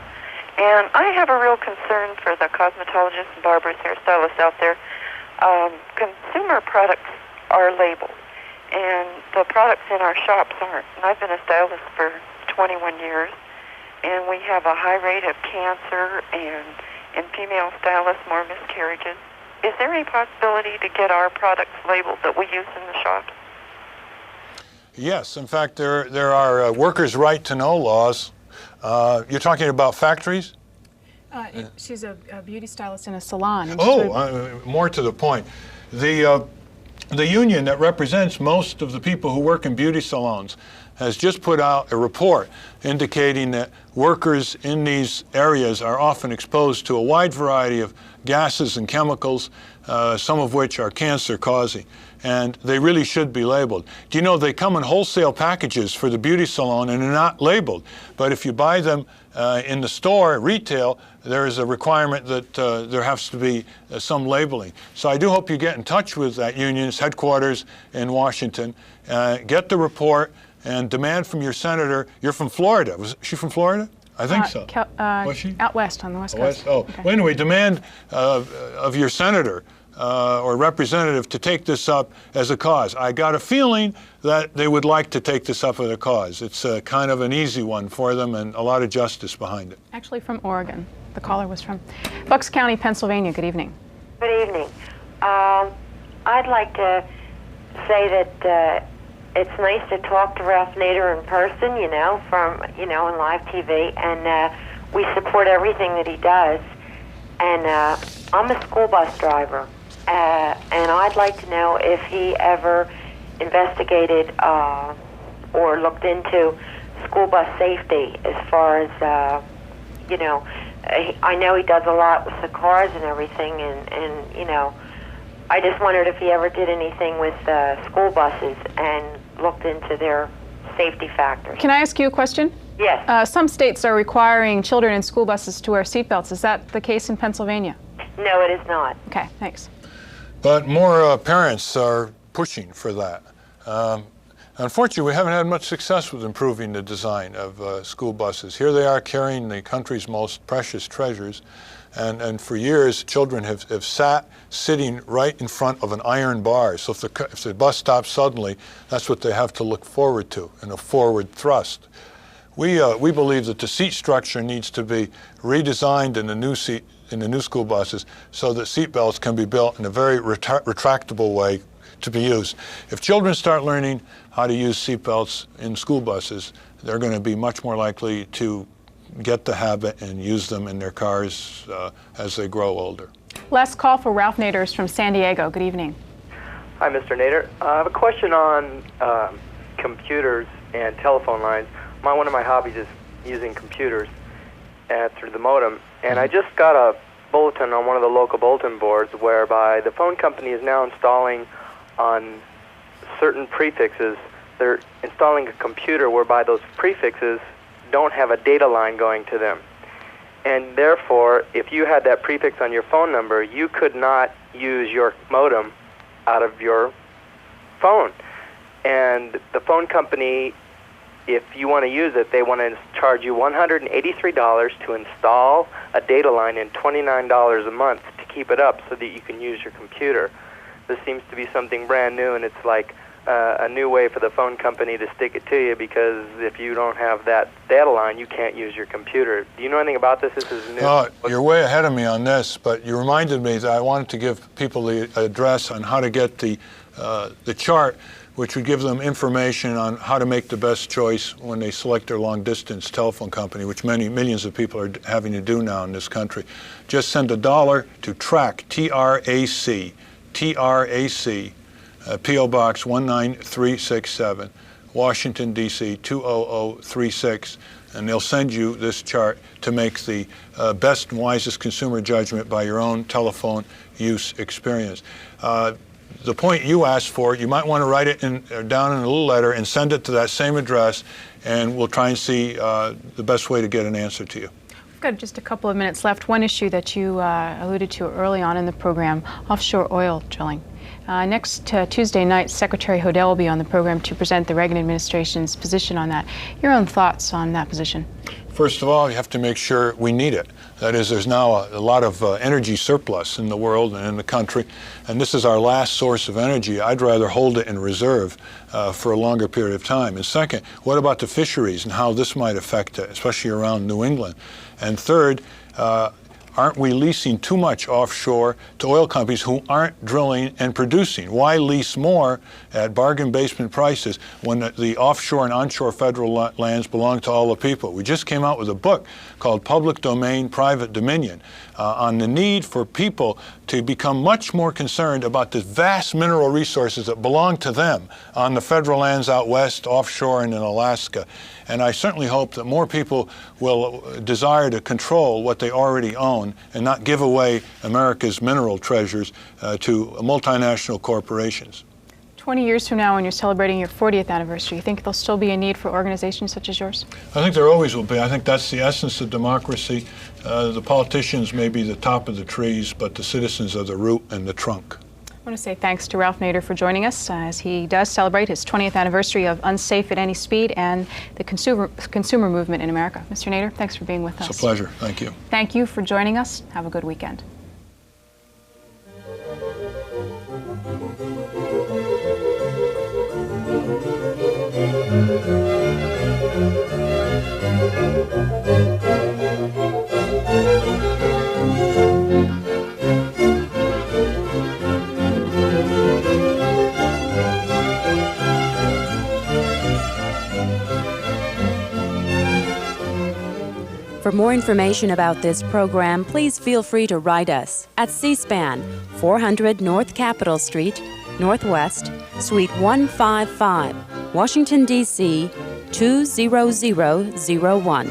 and I have a real concern for the cosmetologists and barbers, hairstylists out there. Consumer products are labeled, and the products in our shops aren't. And I've been a stylist for 21 years, and we have a high rate of cancer and in female stylists, more miscarriages. Is there any possibility to get our products labeled that we use in the shops? Yes, in fact, there are workers' right to know laws. You're talking about factories? She's a beauty stylist in a salon. More to the point. The union that represents most of the people who work in beauty salons has just put out a report indicating that workers in these areas are often exposed to a wide variety of gases and chemicals, some of which are cancer-causing. And they really should be labeled. Do you know they come in wholesale packages for the beauty salon and they're not labeled? But if you buy them in the store, retail, there is a requirement that there has to be some labeling. So I do hope you get in touch with that union's headquarters in Washington, get the report, and demand from your senator. You're from Florida. Was she from Florida? I think so. Was she? Out west, on the West Coast. Okay. Well, anyway, demand of your senator or representative to take this up as a cause. I got a feeling that they would like to take this up as a cause. It's kind of an easy one for them and a lot of justice behind it. Actually from Oregon. The caller was from Bucks County, Pennsylvania. Good evening. Good evening. I'd like to say that it's nice to talk to Ralph Nader in person, from, in live TV, and we support everything that he does. And I'm a school bus driver, and I'd like to know if he ever investigated or looked into school bus safety as far as, I know he does a lot with the cars and everything, and I just wondered if he ever did anything with school buses and looked into their safety factors. Can I ask you a question? Yes. Some states are requiring children in school buses to wear seatbelts. Is that the case in Pennsylvania? No, it is not. Okay, thanks. But more parents are pushing for that. Unfortunately, we haven't had much success with improving the design of school buses. Here they are carrying the country's most precious treasures. And for years, children have sat sitting right in front of an iron bar. So if the bus stops suddenly, that's what they have to look forward to, in a forward thrust. We believe that the seat structure needs to be redesigned in the new school buses so that seat belts can be built in a very retractable way to be used. If children start learning how to use seat belts in school buses, they're going to be much more likely to get the habit and use them in their cars as they grow older. Last call for Ralph Nader is from San Diego. Good evening. Hi, Mr. Nader. I have a question on computers and telephone lines. One of my hobbies is using computers through the modem, and I just got a bulletin on one of the local bulletin boards whereby the phone company is now installing on certain prefixes, they're installing a computer whereby those prefixes don't have a data line going to them. And therefore, if you had that prefix on your phone number, you could not use your modem out of your phone. And the phone company, if you want to use it, they want to charge you $183 to install a data line and $29 a month to keep it up so that you can use your computer. This seems to be something brand new, and it's like a new way for the phone company to stick it to you, because if you don't have that data line, you can't use your computer. Do you know anything about this? This is new. You're way ahead of me on this, but you reminded me that I wanted to give people the address on how to get the chart, which would give them information on how to make the best choice when they select their long-distance telephone company, which millions of people are having to do now in this country. Just send $1 to TRAC, T-R-A-C, T-R-A-C, P.O. Box 19367, Washington, D.C. 20036, and they'll send you this chart to make the best and wisest consumer judgment by your own telephone use experience. The point you asked for, you might want to write it down in a little letter and send it to that same address, and we'll try and see the best way to get an answer to you. We've got just a couple of minutes left. One issue that you alluded to early on in the program, offshore oil drilling. Next Tuesday night, Secretary Hodel will be on the program to present the Reagan administration's position on that. Your own thoughts on that position? First of all, you have to make sure we need it. That is, there's now a lot of energy surplus in the world and in the country, and this is our last source of energy. I'd rather hold it in reserve for a longer period of time. And second, what about the fisheries and how this might affect it, especially around New England? And third, aren't we leasing too much offshore to oil companies who aren't drilling and producing? Why lease more at bargain basement prices when the offshore and onshore federal lands belong to all the people? We just came out with a book called Public Domain, Private Dominion on the need for people to become much more concerned about the vast mineral resources that belong to them on the federal lands out west, offshore, and in Alaska. And I certainly hope that more people will desire to control what they already own and not give away America's mineral treasures to multinational corporations. 20 years from now, when you're celebrating your 40th anniversary, you think there'll still be a need for organizations such as yours? I think there always will be. I think that's the essence of democracy. The politicians may be the top of the trees, but the citizens are the root and the trunk. I want to say thanks to Ralph Nader for joining us as he does celebrate his 20th anniversary of Unsafe at Any Speed and the consumer movement in America. Mr. Nader, thanks for being with us. It's a pleasure. Thank you. Thank you for joining us. Have a good weekend. For more information about this program, please feel free to write us at C-SPAN, 400 North Capitol Street, Northwest, Suite 155, Washington, D.C. 20001.